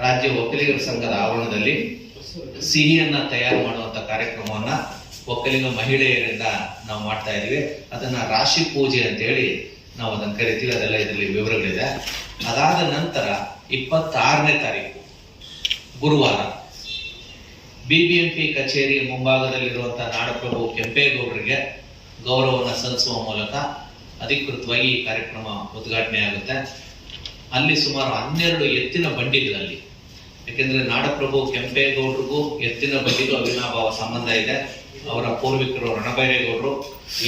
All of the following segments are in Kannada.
ರಾಜ್ಯ ಒಕ್ಕಲಿಗರ ಸಂಘದ ಆವರಣದಲ್ಲಿ ಸಿಹಿಯನ್ನ ತಯಾರು ಮಾಡುವಂತ ಕಾರ್ಯಕ್ರಮವನ್ನ ಒಕ್ಕಲಿಗ ಮಹಿಳೆಯರಿಂದ ನಾವು ಮಾಡ್ತಾ ಇದೀವಿ. ಅದನ್ನ ರಾಶಿ ಪೂಜೆ ಅಂತ ಹೇಳಿ ನಾವು ಅದನ್ನ ಕರಿತೀವಿ. ಅದೆಲ್ಲ ಇದರಲ್ಲಿ ವಿವರಗಳಿದೆ. ಅದಾದ ನಂತರ 26ನೇ ತಾರೀಕು ಗುರುವಾರ ಬಿಬಿಎಂಪಿ ಕಚೇರಿ ಮುಂಭಾಗದಲ್ಲಿರುವಂತಹ ನಾಡಪ್ರಭು ಕೆಂಪೇಗೌಡರಿಗೆ ಗೌರವವನ್ನು ಸಲ್ಲಿಸುವ ಮೂಲಕ ಅಧಿಕೃತವಾಗಿ ಈ ಕಾರ್ಯಕ್ರಮ ಉದ್ಘಾಟನೆ ಆಗುತ್ತೆ. ಅಲ್ಲಿ ಸುಮಾರು 12 ಎತ್ತಿನ ಬಂಡಿಗಳಲ್ಲಿ, ಯಾಕೆಂದ್ರೆ ನಾಡಪ್ರಭು ಕೆಂಪೇಗೌಡರಿಗೂ ಎತ್ತಿನ ಬಂಡಿಗೂ ಅವಿನಾಭಾವ ಸಂಬಂಧ ಇದೆ. ಅವರ ಪೂರ್ವಿಕರು ರಣಬೈರೇಗೌಡರು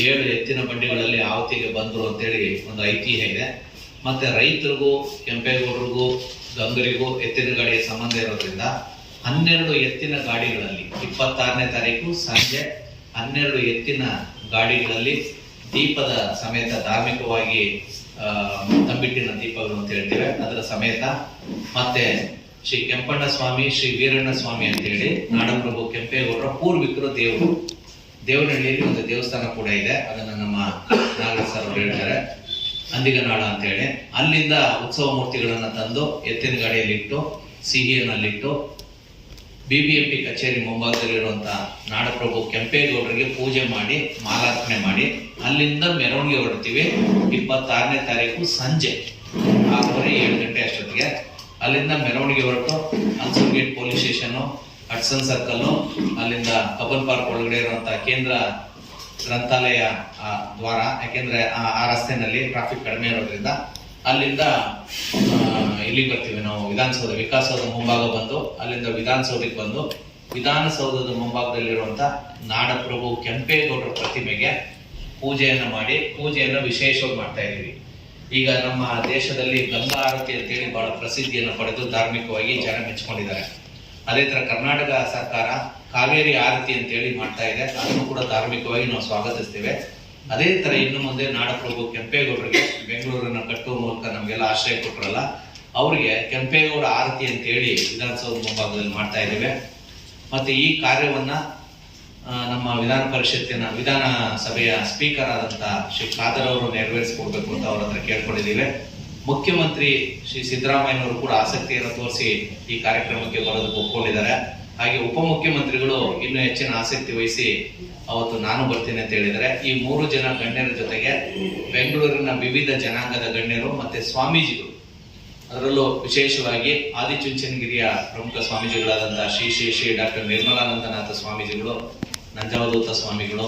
7 ಎತ್ತಿನ ಬಂಡಿಗಳಲ್ಲಿ ಆವತಿಗೆ ಬಂದರು ಅಂತೇಳಿ ಒಂದು ಐತಿಹ್ಯ ಇದೆ. ಮತ್ತೆ ರೈತರಿಗೂ ಕೆಂಪೇಗೌಡರಿಗೂ ಗಂಗರಿಗೂ ಎತ್ತಿನ ಗಾಡಿಯ ಸಂಬಂಧ ಇರೋದ್ರಿಂದ 12 ಎತ್ತಿನ ಗಾಡಿಗಳಲ್ಲಿ 26ನೇ ತಾರೀಕು ಸಂಜೆ 12 ಎತ್ತಿನ ಗಾಡಿಗಳಲ್ಲಿ ದೀಪದ ಸಮೇತ ಧಾರ್ಮಿಕವಾಗಿ ತಂಬಿಟ್ಟಿನ ದೀಪಗಳು ಅಂತ ಹೇಳ್ತೇವೆ, ಅದರ ಸಮೇತ ಮತ್ತೆ ಶ್ರೀ ಕೆಂಪಣ್ಣ ಸ್ವಾಮಿ, ಶ್ರೀ ವೀರಣ್ಣ ಸ್ವಾಮಿ ಅಂತೇಳಿ ನಾಡಪ್ರಭು ಕೆಂಪೇಗೌಡರ ಪೂರ್ವಿಕರು ದೇವರು. ದೇವನಹಳ್ಳಿಯಲ್ಲಿ ಒಂದು ದೇವಸ್ಥಾನ ಕೂಡ ಇದೆ, ಅದನ್ನ ನಮ್ಮ ನಾಗರಾಜ್ ಸರ್ ಅವರು ಹೇಳ್ತಾರೆ, ಅಂದಿಗನಾಳ ಅಂತ ಹೇಳಿ. ಅಲ್ಲಿಂದ ಉತ್ಸವ ಮೂರ್ತಿಗಳನ್ನ ತಂದು ಎತ್ತಿನ ಗಾಡಿಯಲ್ಲಿಟ್ಟು ಸಿಹಿಯನ್ನಲ್ಲಿಟ್ಟು ಬಿಬಿಎಂಪಿ ಕಚೇರಿ ಮುಂಭಾಗದಲ್ಲಿರುವಂತಹ ನಾಡಪ್ರಭು ಕೆಂಪೇಗೌಡರಿಗೆ ಪೂಜೆ ಮಾಡಿ ಮಾಲಾರ್ಪಣೆ ಮಾಡಿ ಅಲ್ಲಿಂದ ಮೆರವಣಿಗೆ ಹೊರಡ್ತೀವಿ. 26ನೇ ತಾರೀಕು ಸಂಜೆ 6:30-7 ಗಂಟೆ ಅಷ್ಟೊತ್ತಿಗೆ ಅಲ್ಲಿಂದ ಮೆರವಣಿಗೆ ಹೊರಟು Ansur gate police station, Hudson circle, ಅಲ್ಲಿಂದ ಕಬ್ಬನ್ ಪಾರ್ಕ್ ಒಳಗಡೆ ಇರುವಂತಹ ಕೇಂದ್ರ ಗ್ರಂಥಾಲಯ ದ್ವಾರ, ಯಾಕೆಂದ್ರೆ ಆ ರಸ್ತೆನಲ್ಲಿ ಟ್ರಾಫಿಕ್ ಕಡಿಮೆ ಇರೋದ್ರಿಂದ ಅಲ್ಲಿಂದ ಇಲ್ಲಿಗೆ ಬರ್ತೀವಿ ನಾವು ವಿಧಾನಸೌಧ, ವಿಕಾಸೌಧ ಮುಂಭಾಗ ಬಂದು ಅಲ್ಲಿಂದ ವಿಧಾನಸೌಧಕ್ಕೆ ಬಂದು ವಿಧಾನಸೌಧದ ಮುಂಭಾಗದಲ್ಲಿರುವಂತ ನಾಡಪ್ರಭು ಕೆಂಪೇಗೌಡರ ಪ್ರತಿಮೆಗೆ ಪೂಜೆಯನ್ನು ಮಾಡಿ ಪೂಜೆಯನ್ನು ವಿಶೇಷವಾಗಿ ಮಾಡ್ತಾ ಇದ್ದೀವಿ. ಈಗ ನಮ್ಮ ದೇಶದಲ್ಲಿ ಗಂಗಾ ಆರತಿ ಅಂತೇಳಿ ಬಹಳ ಪ್ರಸಿದ್ಧಿಯನ್ನು ಪಡೆದು ಧಾರ್ಮಿಕವಾಗಿ ಜನ ಮೆಚ್ಚಿಕೊಂಡಿದ್ದಾರೆ. ಅದೇ ತರ ಕರ್ನಾಟಕ ಸರ್ಕಾರ ಕಾವೇರಿ ಆರತಿ ಅಂತೇಳಿ ಮಾಡ್ತಾ ಇದೆ, ಅದನ್ನು ಕೂಡ ಧಾರ್ಮಿಕವಾಗಿ ನಾವು ಸ್ವಾಗತಿಸ್ತೇವೆ. ಅದೇ ತರ ಇನ್ನು ಮುಂದೆ ನಾಡಪ್ರಭು ಕೆಂಪೇಗೌಡರಿಗೆ ಬೆಂಗಳೂರನ್ನ ಕಟ್ಟುವ ಮೂಲಕ ನಮ್ಗೆಲ್ಲ ಆಶ್ರಯ ಕೊಟ್ಟರಲ್ಲ, ಅವರಿಗೆ ಕೆಂಪೇಗೌಡ ಆರತಿ ಅಂತೇಳಿ ವಿಧಾನಸೌಧ ಮುಂಭಾಗದಲ್ಲಿ ಮಾಡ್ತಾ ಇದ್ದೇವೆ. ಮತ್ತೆ ಈ ಕಾರ್ಯವನ್ನ ನಮ್ಮ ವಿಧಾನ ಪರಿಷತ್ತಿನ ವಿಧಾನಸಭೆಯ ಸ್ಪೀಕರ್ ಆದಂತಹ ಶ್ರೀ ಖಾದರ್ ಅವರು ನೆರವೇರಿಸಿಕೊಡ್ಬೇಕು ಅಂತ ಅವ್ರ ಹತ್ರ ಕೇಳ್ಕೊಂಡಿದ್ದೀವಿ. ಮುಖ್ಯಮಂತ್ರಿ ಶ್ರೀ ಸಿದ್ದರಾಮಯ್ಯನವರು ಕೂಡ ಆಸಕ್ತಿಯನ್ನು ತೋರಿಸಿ ಈ ಕಾರ್ಯಕ್ರಮಕ್ಕೆ ಬರೋದಕ್ಕೆ ಒಪ್ಕೊಂಡಿದ್ದಾರೆ. ಹಾಗೆ ಉಪಮುಖ್ಯಮಂತ್ರಿಗಳು ಇನ್ನೂ ಹೆಚ್ಚಿನ ಆಸಕ್ತಿ ವಹಿಸಿ ಅವತ್ತು ನಾನು ಬರ್ತೀನಿ ಅಂತ ಹೇಳಿದರೆ, ಈ 3 ಜನ ಗಣ್ಯರ ಜೊತೆಗೆ ಬೆಂಗಳೂರಿನ ವಿವಿಧ ಜನಾಂಗದ ಗಣ್ಯರು ಮತ್ತೆ ಸ್ವಾಮೀಜಿಗಳು, ಅದರಲ್ಲೂ ವಿಶೇಷವಾಗಿ ಆದಿಚುಂಚನಗಿರಿಯ ಪ್ರಮುಖ ಸ್ವಾಮೀಜಿಗಳಾದಂತಹ ಶ್ರೀ ಶ್ರೀ ಶ್ರೀ ಡಾಕ್ಟರ್ ನಿರ್ಮಲಾನಂದನಾಥ ಸ್ವಾಮೀಜಿಗಳು, ನಂಜಾವಧೂತ ಸ್ವಾಮಿಗಳು,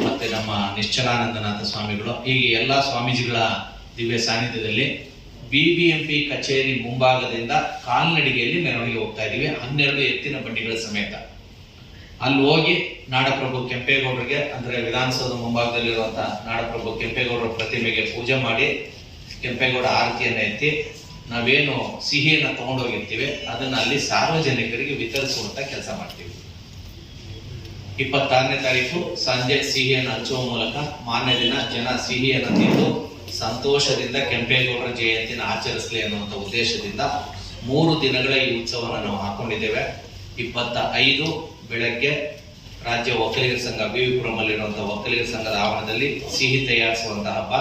ಮತ್ತೆ ನಮ್ಮ ನಿಶ್ಚಲಾನಂದನಾಥ ಸ್ವಾಮಿಗಳು, ಹೀಗೆ ಎಲ್ಲಾ ಸ್ವಾಮೀಜಿಗಳ ದಿವ್ಯ ಸಾನ್ನಿಧ್ಯದಲ್ಲಿ ಬಿಬಿಎಂಪಿ ಕಚೇರಿ ಮುಂಭಾಗದಿಂದ ಕಾಲ್ನಡಿಗೆಯಲ್ಲಿ ಮೆರವಣಿಗೆ ಹೋಗ್ತಾ ಇದೀವಿ. 12 ಎತ್ತಿನ ಬಂಡಿಗಳ ಸಮೇತ ಅಲ್ಲಿ ಹೋಗಿ ನಾಡಪ್ರಭು ಕೆಂಪೇಗೌಡರಿಗೆ ಅಂದ್ರೆ ವಿಧಾನಸೌಧ ಮುಂಭಾಗದಲ್ಲಿರುವಂತಹ ನಾಡಪ್ರಭು ಕೆಂಪೇಗೌಡರ ಪ್ರತಿಮೆಗೆ ಪೂಜೆ ಮಾಡಿ ಕೆಂಪೇಗೌಡ ಆರತಿಯನ್ನ ಎತ್ತಿ ನಾವೇನು ಸಿಹಿಯನ್ನ ತಗೊಂಡೋಗಿರ್ತೀವಿ ಅದನ್ನ ಅಲ್ಲಿ ಸಾರ್ವಜನಿಕರಿಗೆ ವಿತರಿಸುವಂತ ಕೆಲಸ ಮಾಡ್ತೀವಿ. 26ನೇ ತಾರೀಕು ಸಂಜೆ ಸಿಹಿಯನ್ನು ಹಂಚುವ ಮೂಲಕ ಮಾನ್ಯ ದಿನ ಜನ ಸಿಹಿಯನ್ನು ತಿಂದು ಸಂತೋಷದಿಂದ ಕೆಂಪೇಗೌಡರ ಜಯಂತಿನ ಆಚರಿಸಲಿ ಅನ್ನುವಂಥ ಉದ್ದೇಶದಿಂದ 3 ದಿನಗಳ ಈ ಉತ್ಸವವನ್ನು ನಾವು ಹಾಕೊಂಡಿದ್ದೇವೆ. 25 ಬೆಳಗ್ಗೆ ರಾಜ್ಯ ಒಕ್ಕಲಿಗರ ಸಂಘ ಬಿವಿಪುರಮಲ್ಲಿರುವಂತಹ ಒಕ್ಕಲಿಗರ ಸಂಘದ ಆವರಣದಲ್ಲಿ ಸಿಹಿ ತಯಾರಿಸುವಂತಹ ಹಬ್ಬ.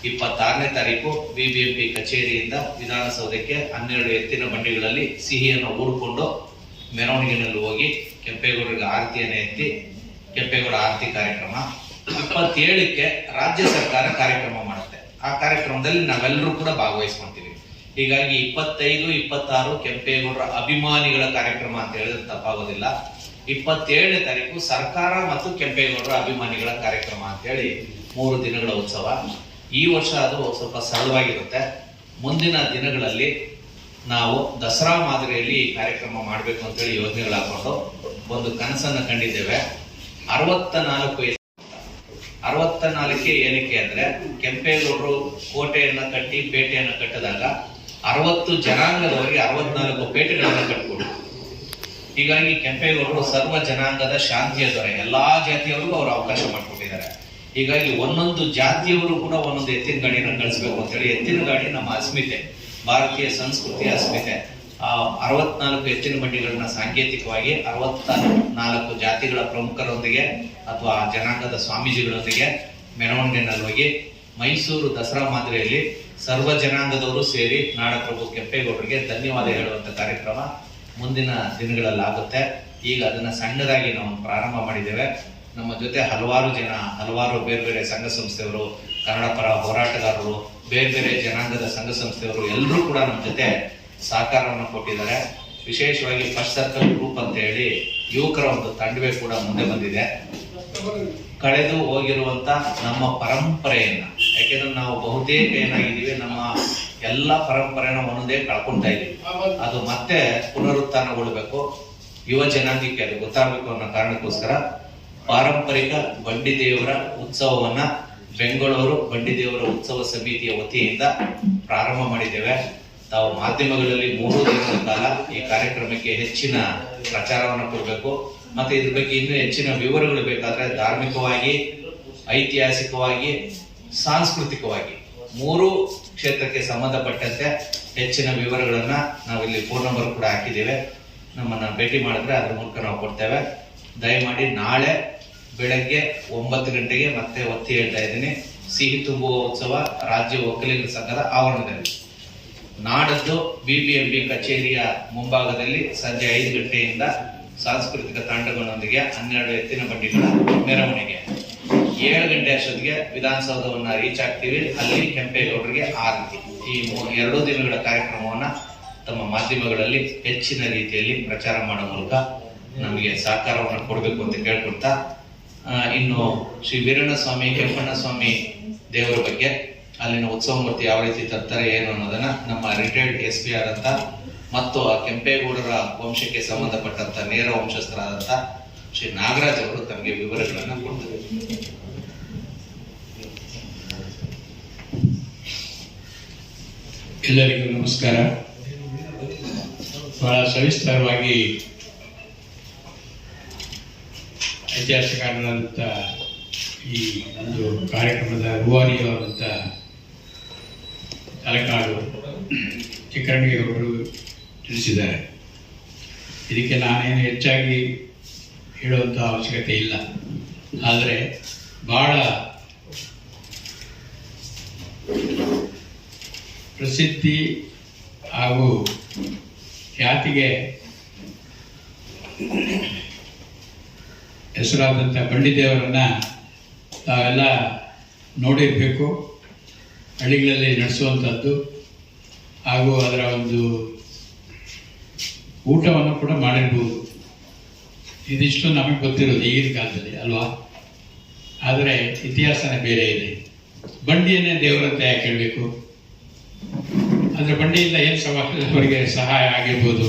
26ನೇ ತಾರೀಕು ಬಿಬಿಎಂಪಿ ಕಚೇರಿಯಿಂದ ವಿಧಾನಸೌಧಕ್ಕೆ 12 ಎತ್ತಿನ ಬಂಡಿಗಳಲ್ಲಿ ಸಿಹಿಯನ್ನು ಹೂಡಿಕೊಂಡು ಮೆರವಣಿಗೆನಲ್ಲಿ ಹೋಗಿ ಕೆಂಪೇಗೌಡರಿಗೆ ಆರತಿಯನ್ನು ಎತ್ತಿ ಕೆಂಪೇಗೌಡ ಆರತಿ ಕಾರ್ಯಕ್ರಮ. 27ಕ್ಕೆ ರಾಜ್ಯ ಸರ್ಕಾರ ಕಾರ್ಯಕ್ರಮ ಮಾಡುತ್ತೆ. ಆ ಕಾರ್ಯಕ್ರಮದಲ್ಲಿ ನಾವೆಲ್ಲರೂ ಕೂಡ ಭಾಗವಹಿಸ್ಕೊಂತೀವಿ. ಹೀಗಾಗಿ 25, 26 ಕೆಂಪೇಗೌಡರ ಅಭಿಮಾನಿಗಳ ಕಾರ್ಯಕ್ರಮ ಅಂತ ಹೇಳಿದ್ರೆ ತಪ್ಪಾಗೋದಿಲ್ಲ. 27ನೇ ತಾರೀಕು ಸರ್ಕಾರ ಮತ್ತು ಕೆಂಪೇಗೌಡರ ಅಭಿಮಾನಿಗಳ ಕಾರ್ಯಕ್ರಮ ಅಂತ ಹೇಳಿ 3 ದಿನಗಳ ಉತ್ಸವ. ಈ ವರ್ಷ ಅದು ಸ್ವಲ್ಪ ಸರಳವಾಗಿರುತ್ತೆ. ಮುಂದಿನ ದಿನಗಳಲ್ಲಿ ನಾವು ದಸರಾ ಮಾದರಿಯಲ್ಲಿ ಈ ಕಾರ್ಯಕ್ರಮ ಮಾಡಬೇಕು ಅಂತೇಳಿ ಯೋಜನೆಗಳು ಹಾಕೊಂಡು ಒಂದು ಕನಸನ್ನು ಕಂಡಿದ್ದೇವೆ. 64ಕ್ಕೆ ಏನಕ್ಕೆ ಅಂದ್ರೆ, ಕೆಂಪೇಗೌಡರು ಕೋಟೆಯನ್ನ ಕಟ್ಟಿ ಪೇಟೆಯನ್ನ ಕಟ್ಟಿದಾಗ 60 ಜನಾಂಗದವರಿಗೆ 64 ಪೇಟೆಗಳನ್ನ ಕಟ್ಟಿಕೊಟ್ರು. ಹೀಗಾಗಿ ಕೆಂಪೇಗೌಡರು ಸರ್ವ ಜನಾಂಗದ ಶಾಂತಿಯ ದೊರೆ, ಎಲ್ಲಾ ಜಾತಿಯವರಿಗೂ ಅವರು ಅವಕಾಶ ಮಾಡಿಕೊಟ್ಟಿದ್ದಾರೆ. ಹೀಗಾಗಿ ಒಂದೊಂದು ಜಾತಿಯವರು ಕೂಡ ಒಂದೊಂದು ಎತ್ತಿನ ಗಾಡಿಯನ್ನು ಕಳಿಸ್ಬೇಕು ಅಂತೇಳಿ ಎತ್ತಿನ ಗಾಡಿ ನಮ್ಮ ಅಸ್ಮಿತೆ, ಭಾರತೀಯ ಸಂಸ್ಕೃತಿಯ ಅಸ್ಮಿತೆ. 64 ಎತ್ತಿನ ಬಂಡಿಗಳನ್ನ ಸಾಂಕೇತಿಕವಾಗಿ 64 ಜಾತಿಗಳ ಪ್ರಮುಖರೊಂದಿಗೆ ಅಥವಾ ಜನಾಂಗದ ಸ್ವಾಮೀಜಿಗಳೊಂದಿಗೆ ಮೆರವಣಿಗೆನಲ್ಲಿ ಹೋಗಿ ಮೈಸೂರು ದಸರಾ ಮಾದರಿಯಲ್ಲಿ ಸರ್ವ ಜನಾಂಗದವರು ಸೇರಿ ನಾಡಪ್ರಭು ಕೆಂಪೇಗೌಡರಿಗೆ ಧನ್ಯವಾದ ಹೇಳುವಂತ ಕಾರ್ಯಕ್ರಮ ಮುಂದಿನ ದಿನಗಳಲ್ಲಿ ಆಗುತ್ತೆ. ಈಗ ಅದನ್ನ ಸಣ್ಣದಾಗಿ ನಾವು ಪ್ರಾರಂಭ ಮಾಡಿದ್ದೇವೆ. ನಮ್ಮ ಜೊತೆ ಹಲವಾರು ಬೇರೆ ಬೇರೆ ಸಂಘ ಸಂಸ್ಥೆಯವರು, ಕನ್ನಡ ಪರ ಹೋರಾಟಗಾರರು, ಬೇರೆ ಬೇರೆ ಜನಾಂಗದ ಸಂಘ ಸಂಸ್ಥೆಯವರು ಎಲ್ಲರೂ ಕೂಡ ನಮ್ಮ ಜೊತೆ ಸಹಕಾರವನ್ನು ಕೊಟ್ಟಿದ್ದಾರೆ. ವಿಶೇಷವಾಗಿ ಫಸ್ಟ್ ಸರ್ಕಲ್ ಗ್ರೂಪ್ ಅಂತ ಹೇಳಿ ಯುವಕರ ಒಂದು ತಂಡವೇ ಕೂಡ ಮುಂದೆ ಬಂದಿದೆ. ಕಳೆದು ಹೋಗಿರುವಂತ ನಮ್ಮ ಪರಂಪರೆಯನ್ನ, ಯಾಕೆಂದ್ರೆ ನಾವು ಬಹುತೇಕ ಏನಾಗಿದ್ದೀವಿ, ನಮ್ಮ ಎಲ್ಲ ಪರಂಪರೆನ ಒಂದೇ ಕಳ್ಕೊಂತಾ ಇದೀವಿ. ಅದು ಮತ್ತೆ ಪುನರುತ್ಥಾನಗೊಳ್ಬೇಕು, ಯುವ ಜನಾಂಗಕ್ಕೆ ಅದು ಗೊತ್ತಾಗಬೇಕು ಅನ್ನೋ ಕಾರಣಕ್ಕೋಸ್ಕರ ಪಾರಂಪರಿಕ ಬಂಡಿ ದೇವರ ಉತ್ಸವವನ್ನ ಬೆಂಗಳೂರು ಬಂಡಿ ದೇವರ ಉತ್ಸವ ಸಮಿತಿಯ ವತಿಯಿಂದ ಪ್ರಾರಂಭ ಮಾಡಿದ್ದೇವೆ. ತಾವು ಮಾಧ್ಯಮಗಳಲ್ಲಿ 3 ದಿನಗಳ ಕಾಲ ಈ ಕಾರ್ಯಕ್ರಮಕ್ಕೆ ಹೆಚ್ಚಿನ ಪ್ರಚಾರವನ್ನು ಕೊಡಬೇಕು. ಮತ್ತೆ ಇದ್ರ ಬಗ್ಗೆ ಇನ್ನೂ ಹೆಚ್ಚಿನ ವಿವರಗಳು ಬೇಕಾದ್ರೆ ಧಾರ್ಮಿಕವಾಗಿ, ಐತಿಹಾಸಿಕವಾಗಿ, ಸಾಂಸ್ಕೃತಿಕವಾಗಿ 3 ಕ್ಷೇತ್ರಕ್ಕೆ ಸಂಬಂಧಪಟ್ಟಂತೆ ಹೆಚ್ಚಿನ ವಿವರಗಳನ್ನ ನಾವಿಲ್ಲಿ ಫೋನ್ ನಂಬರ್ ಕೂಡ ಹಾಕಿದ್ದೇವೆ. ನಮ್ಮನ್ನ ಭೇಟಿ ಮಾಡಿದ್ರೆ ಅದ್ರ ಮೂಲಕ ನಾವು ಕೊಡ್ತೇವೆ. ದಯಮಾಡಿ ನಾಳೆ ಬೆಳಗ್ಗೆ 9 ಗಂಟೆಗೆ ಮತ್ತೆ ಒತ್ತಿ ಹೇಳ್ತಾ ಇದ್ದೀನಿ, ಸಿಹಿ ತುಂಬುವ ಉತ್ಸವ ರಾಜ್ಯ ಒಕ್ಕಲಿಗರ ಸಂಘದ ಆವರಣದಲ್ಲಿ. ನಾಡದ್ದು BBMP ಕಚೇರಿಯ ಮುಂಭಾಗದಲ್ಲಿ ಸಂಜೆ 5 ಗಂಟೆಯಿಂದ ಸಾಂಸ್ಕೃತಿಕ ತಂಡಗಳೊಂದಿಗೆ 12 ಎತ್ತಿನ ಬಂಡಿಗಳ ಮೆರವಣಿಗೆ. 7 ಗಂಟೆ ಅಷ್ಟೊತ್ತಿಗೆ ವಿಧಾನಸೌಧವನ್ನ ರೀಚ್ ಆಗ್ತೀವಿ. ಅಲ್ಲಿ ಕೆಂಪೇಗೌಡರಿಗೆ ಆರತಿ. ಈ 2 ದಿನಗಳ ಕಾರ್ಯಕ್ರಮವನ್ನ ತಮ್ಮ ಮಾಧ್ಯಮಗಳಲ್ಲಿ ಹೆಚ್ಚಿನ ರೀತಿಯಲ್ಲಿ ಪ್ರಚಾರ ಮಾಡೋ ಮೂಲಕ ನಮಗೆ ಸಹಕಾರವನ್ನು ಕೊಡಬೇಕು ಅಂತ ಕೇಳ್ಕೊಳ್ತಾ, ಇನ್ನು ಶ್ರೀ ವೀರಣ್ಣ ಸ್ವಾಮಿ, ಕೆಂಪಣ್ಣ ಸ್ವಾಮಿ ದೇವರ ಬಗ್ಗೆ, ಅಲ್ಲಿನ ಉತ್ಸವ ಮೂರ್ತಿ ಯಾವ ರೀತಿ ತರ್ತಾರೆ ಏನು ಅನ್ನೋದನ್ನ ನಮ್ಮ ರಿಟೈರ್ಡ್ SP ಆದಂತ ಮತ್ತು ಆ ಕೆಂಪೇಗೌಡರ ವಂಶಕ್ಕೆ ಸಂಬಂಧಪಟ್ಟಂತ ನೇರ ವಂಶಸ್ಥರಾದಂತ ಶ್ರೀ ನಾಗರಾಜ್ ಅವರು ತಮಗೆ ವಿವರಗಳನ್ನ ಕೊಡ್ತಾರೆ. ಎಲ್ಲರಿಗೂ ನಮಸ್ಕಾರ. ಬಹಳ ಸವಿಸ್ತಾರವಾಗಿ ಐತಿಹಾಸಿಕರಾದಂಥ ಈ ಒಂದು ಕಾರ್ಯಕ್ರಮದ ರೂವಾರಿಯವರಂಥ ತಲಕಾಡು ಚಿಕ್ಕರಂಗೇಗೌಡರು ತಿಳಿಸಿದ್ದಾರೆ. ಇದಕ್ಕೆ ನಾನೇನು ಹೆಚ್ಚಾಗಿ ಹೇಳುವಂಥ ಅವಶ್ಯಕತೆ ಇಲ್ಲ. ಆದರೆ ಬಹಳ ಪ್ರಸಿದ್ಧಿ ಹಾಗೂ ಖ್ಯಾತಿಗೆ ಹೆಸರಾದಂಥ ಬಂಡಿದೇವರನ್ನ ತಾವೆಲ್ಲ ನೋಡಿರಬೇಕು. ಹಳ್ಳಿಗಳಲ್ಲಿ ನಡೆಸುವಂಥದ್ದು ಹಾಗೂ ಅದರ ಒಂದು ಊಟವನ್ನು ಕೂಡ ಮಾಡಿರ್ಬೋದು. ಇದಿಷ್ಟು ನಮಗೆ ಗೊತ್ತಿರೋದು ಈಗಿನ ಕಾಲದಲ್ಲಿ ಅಲ್ವಾ. ಆದರೆ ಇತಿಹಾಸನೇ ಬೇರೆ ಇದೆ. ಬಂಡಿಯನ್ನೇ ದೇವರಂತ ಯಾಕೆ ಹೇಳಬೇಕು? ಅದರ ಬಂಡಿಯಿಂದ ಏನು ಅವರಿಗೆ ಸಹಾಯ ಆಗಿರ್ಬೋದು.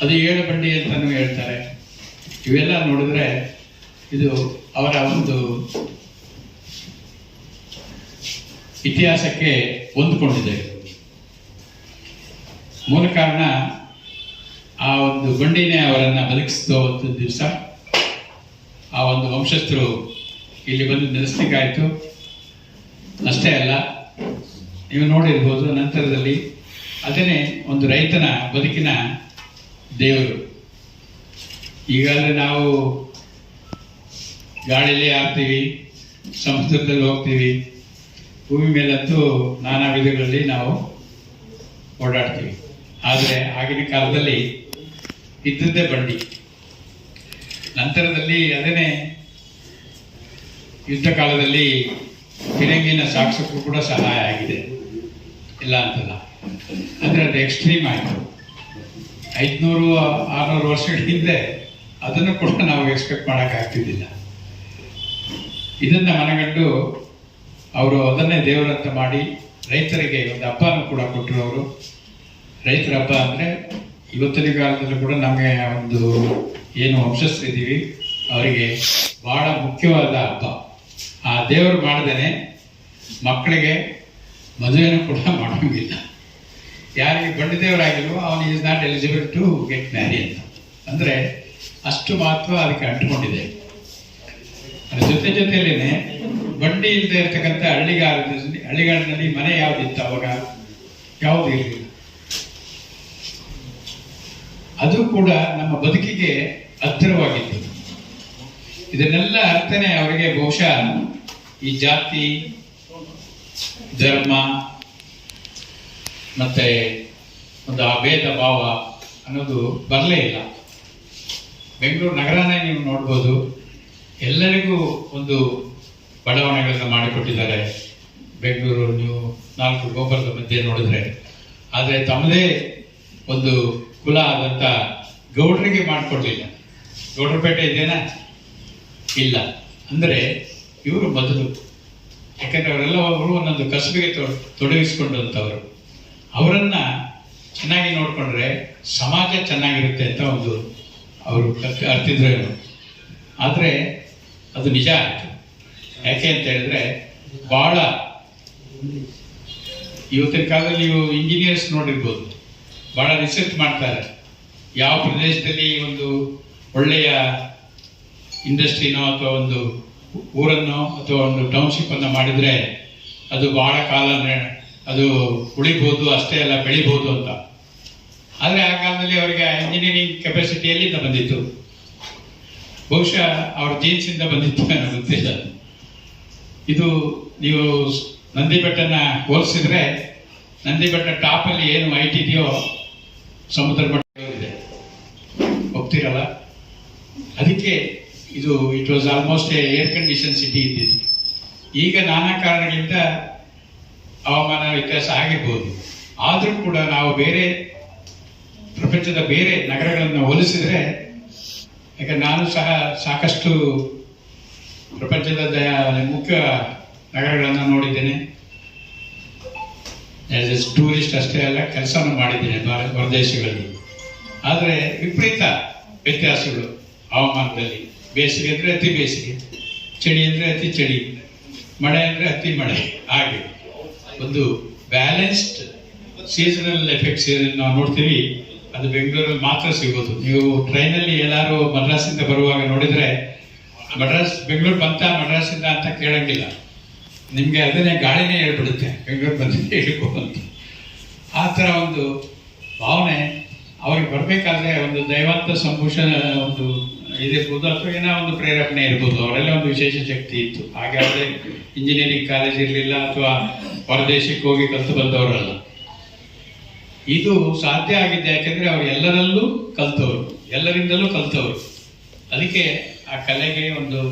ಅದು 7 ಬಂಡಿ ಅಂತಲೂ ಹೇಳ್ತಾರೆ. ಇವೆಲ್ಲ ನೋಡಿದ್ರೆ ಇದು ಅವರ ಒಂದು ಇತಿಹಾಸಕ್ಕೆ ಹೊಂದಿಕೊಂಡಿದೆ. ಮೂಲ ಕಾರಣ ಆ ಒಂದು ಬಂಡಿನೇ ಅವರನ್ನು ಬದುಕಿಸಿದ ಒಂದು ದಿವಸ ಆ ಒಂದು ವಂಶಸ್ಥರು ಇಲ್ಲಿ ಬಂದು ನೆಲೆಸ್ಲಿಕ್ಕಾಯ್ತು. ಅಷ್ಟೇ ಅಲ್ಲ, ನೀವು ನೋಡಿರ್ಬೋದು ನಂತರದಲ್ಲಿ ಅದನ್ನೇ ಒಂದು ರೈತನ ಬದುಕಿನ ದೇವರು. ಈಗಾಗಲೇ ನಾವು ಗಾಳಿಯಲ್ಲಿ ಹಾಕ್ತೀವಿ, ಸಮುದ್ರದಲ್ಲಿ ಹೋಗ್ತೀವಿ, ಭೂಮಿ ಮೇಲಂತೂ ನಾನಾ ವಿಧಗಳಲ್ಲಿ ನಾವು ಓಡಾಡ್ತೀವಿ. ಆದರೆ ಆಗಿನ ಕಾಲದಲ್ಲಿ ಇದ್ದದ್ದೇ ಬಂಡಿ. ನಂತರದಲ್ಲಿ ಅದನ್ನೇ ಯುದ್ಧ ಕಾಲದಲ್ಲಿ ಫಿರಂಗಿನ ಸಾಗಿಸೋಕ್ಕೂ ಕೂಡ ಸಹಾಯ ಆಗಿದೆ, ಇಲ್ಲ ಅಂತಲ್ಲ. ಅಂದರೆ ಅದು ಎಕ್ಸ್ಟ್ರೀಮ್ ಆಯಿತು. 500-600 ವರ್ಷಗಳ ಹಿಂದೆ ಅದನ್ನು ಕೂಡ ನಾವು ಎಕ್ಸ್ಪೆಕ್ಟ್ ಮಾಡೋಕ್ಕಾಗ್ತಿದ್ದಿಲ್ಲ. ಇದನ್ನು ಮನಗಂಡು ಅವರು ಅದನ್ನೇ ದೇವರಂತ ಮಾಡಿ ರೈತರಿಗೆ ಒಂದು ಹಬ್ಬನೂ ಕೂಡ ಕೊಟ್ಟರು. ಅವರು ರೈತರ ಹಬ್ಬ ಅಂದರೆ ಇವತ್ತಿನ ಕಾಲದಲ್ಲೂ ಕೂಡ ನಮಗೆ ಒಂದು ಏನು ವಂಶಸ್ಥರಿದ್ದೀವಿ ಅವರಿಗೆ ಬಹಳ ಮುಖ್ಯವಾದ ಹಬ್ಬ. ಆ ದೇವರು ಮಾಡದೇನೆ ಮಕ್ಕಳಿಗೆ ಮದುವೆನೂ ಕೂಡ ಮಾಡೋಂಗಿಲ್ಲ. ಯಾರಿಗೆ ಬಂಡಿ ದೇವರಾಗಿಲ್ವೋ ಅವನು is not eligible to get marry ಅಂತ. ಅಂದರೆ ಅಷ್ಟು ಮಹತ್ವ ಅದಕ್ಕೆ ಅಂಟಿಕೊಂಡಿದೆ. ಅದ್ರ ಜೊತೆಯಲ್ಲೇನೆ ಬಂಡಿ ಇಲ್ಲದೆ ಇರ್ತಕ್ಕಂಥ ಹಳ್ಳಿಗಾಡಿನಲ್ಲಿ ಮನೆ ಯಾವುದಿತ್ತು ಅವಾಗ? ಯಾವುದು ಇರಲಿಲ್ಲ. ಅದು ಕೂಡ ನಮ್ಮ ಬದುಕಿಗೆ ಹತ್ತಿರವಾಗಿತ್ತು. ಇದನ್ನೆಲ್ಲ ಅರ್ಥನೇ ಅವರಿಗೆ ಬಹುಶಃ ಈ ಜಾತಿ ಧರ್ಮ ಮತ್ತೆ ಒಂದು ಆ ಭೇದ ಭಾವ ಅನ್ನೋದು ಬರಲೇ ಇಲ್ಲ. ಬೆಂಗಳೂರು ನಗರನೇ ನೀವು ನೋಡ್ಬೋದು, ಎಲ್ಲರಿಗೂ ಒಂದು ಬಡಾವಣೆಗಳನ್ನು ಮಾಡಿಕೊಟ್ಟಿದ್ದಾರೆ. ಬೆಂಗಳೂರು ನೀವು 4 ಗೋಪುರದ ಮಧ್ಯೆ ನೋಡಿದ್ರೆ, ಆದರೆ ತಮ್ಮದೇ ಒಂದು ಕುಲ ಆದಂಥ ಗೌಡರಿಗೆ ಮಾಡಿಕೊಡ್ಲಿಲ್ಲ. ಗೌಡ್ರಪೇಟೆ ಇದೇನಾ? ಇಲ್ಲ. ಅಂದರೆ ಇವರು ಮೊದಲು, ಯಾಕಂದ್ರೆ ಅವರೆಲ್ಲ ಅವರು ಒಂದೊಂದು ಕಸುಬಿಗೆ ತೊಡಗಿಸ್ಕೊಂಡಂಥವ್ರು. ಅವರನ್ನ ಚೆನ್ನಾಗಿ ನೋಡ್ಕೊಂಡ್ರೆ ಸಮಾಜ ಚೆನ್ನಾಗಿರುತ್ತೆ ಅಂತ ಒಂದು ಅವರು ಅರ್ತಿದ್ರು. ಆದರೆ ಅದು ನಿಜ ಆಯಿತು. ಯಾಕೆ ಅಂತ ಹೇಳಿದ್ರೆ, ಬಹಳ ಇವತ್ತಿನ ಕಾಲದಲ್ಲಿ ನೀವು ಇಂಜಿನಿಯರ್ಸ್ ನೋಡಿರ್ಬೋದು, ಬಹಳ ರಿಸರ್ಚ್ ಮಾಡ್ತಾರೆ. ಯಾವ ಪ್ರದೇಶದಲ್ಲಿ ಒಂದು ಒಳ್ಳೆಯ ಇಂಡಸ್ಟ್ರಿನೋ ಅಥವಾ ಒಂದು ಊರನ್ನು ಅಥವಾ ಒಂದು ಟೌನ್ಶಿಪ್ ಅನ್ನು ಮಾಡಿದ್ರೆ ಅದು ಬಹಳ ಕಾಲ ಅದು ಉಳಿಬಹುದು, ಅಷ್ಟೇ ಅಲ್ಲ ಬೆಳಿಬಹುದು ಅಂತ. ಆದರೆ ಆ ಕಾಲದಲ್ಲಿ ಅವರಿಗೆ ಇಂಜಿನಿಯರಿಂಗ್ ಕೆಪಾಸಿಟಿ ಎಲ್ಲಿಂದ ಬಂದಿತ್ತು? ಬಹುಶಃ ಅವ್ರ ಜೀನ್ಸಿಂದ ಬಂದಿತ್ತು ಅನ್ನೋ ಗೊತ್ತಿಲ್ಲ. ಇದು ನೀವು ನಂದಿ ಬೆಟ್ಟನ ಹೋಲಿಸಿದ್ರೆ, ನಂದಿ ಬೆಟ್ಟ ಟಾಪಲ್ಲಿ ಏನು ಹೈಟ್ ಇದೆಯೋ ಸಮುದ್ರ ಮಟ್ಟ ಇದೆ, ಹೋಗ್ತಿರಲ್ಲ. ಅದಕ್ಕೆ ಇದು it was almost air condition city ಇದ್ದಿದ್ದು. ಈಗ ನಾನಾ ಕಾರಣಗಳಿಂದ ಹವಾಮಾನ ವ್ಯತ್ಯಾಸ ಆಗಿರ್ಬೋದು. ಆದರೂ ಕೂಡ ನಾವು ಬೇರೆ ಪ್ರಪಂಚದ ಬೇರೆ ನಗರಗಳನ್ನು ಹೋಲಿಸಿದ್ರೆ, ಯಾಕಂದ್ರೆ ನಾನು ಸಹ ಸಾಕಷ್ಟು ಪ್ರಪಂಚದ ಮುಖ್ಯ ನಗರಗಳನ್ನು ನೋಡಿದ್ದೇನೆ. ಆಸ್ ಎ ಟೂರಿಸ್ಟ್ ಅಷ್ಟೇ ಅಲ್ಲ, ಕೆಲಸನೂ ಮಾಡಿದ್ದೇನೆ ಹೊರದೇಶಗಳಲ್ಲಿ. ಆದರೆ ವಿಪರೀತ ವ್ಯತ್ಯಾಸಗಳು ಹವಾಮಾನದಲ್ಲಿ. ಬೇಸಿಗೆ ಅಂದರೆ ಅತಿ ಬೇಸಿಗೆ, ಚಳಿ ಅಂದರೆ ಅತಿ ಚಳಿ, ಮಳೆ ಅಂದರೆ ಅತಿ ಮಳೆ. ಹಾಗೆ ಒಂದು ಬ್ಯಾಲೆನ್ಸ್ಡ್ ಸೀಸನಲ್ ಎಫೆಕ್ಟ್ಸ್ ನಾವು ನೋಡ್ತೀವಿ. ಅದು ಬೆಂಗಳೂರಲ್ಲಿ ಮಾತ್ರ ಸಿಗೋದು. ನೀವು ಟ್ರೈನಲ್ಲಿ ಎಲ್ಲರೂ ಮದ್ರಾಸಿಂದ ಬರುವಾಗ ನೋಡಿದ್ರೆ, ಬೆಂಗಳೂರು ಬಂತ ಮದ್ರಾಸಿಂದ ಅಂತ ಕೇಳಂಗಿಲ್ಲ. ನಿಮಗೆ ಅದನ್ನೇ ಗಾಳಿನೇ ಹೇಳ್ಬಿಡುತ್ತೆ, ಬೆಂಗಳೂರು ಬಂದಿದೆ ಹೇಳ್ಕೋಬಂತ. ಆ ಥರ ಒಂದು ಭಾವನೆ ಅವ್ರಿಗೆ ಬರಬೇಕಾದ್ರೆ ಒಂದು ದೈವಂತ ಸಂಭೂಷಣ ಒಂದು ಇದಿರ್ಬೋದು, ಅಥವಾ ಏನೋ ಒಂದು ಪ್ರೇರೇಪಣೆ ಇರ್ಬೋದು. ಅವರೆಲ್ಲ ಒಂದು ವಿಶೇಷ ಶಕ್ತಿ ಇತ್ತು. ಹಾಗಾದ್ರೆ ಇಂಜಿನಿಯರಿಂಗ್ ಕಾಲೇಜ್ ಇರಲಿಲ್ಲ ಅಥವಾ ಹೊರದೇಶಕ್ಕೆ ಹೋಗಿ ಕಲಿತು ಬಂದವರಲ್ಲ. ಇದು ಸಾಧ್ಯ ಆಗಿದ್ದೆ ಯಾಕೆಂದ್ರೆ ಅವ್ರು ಎಲ್ಲರಲ್ಲೂ ಕಲ್ತವ್ರು, ಎಲ್ಲರಿಂದಲೂ ಕಲ್ತವ್ರು. ಅದಕ್ಕೆ ಆ ಕಲೆಗೆ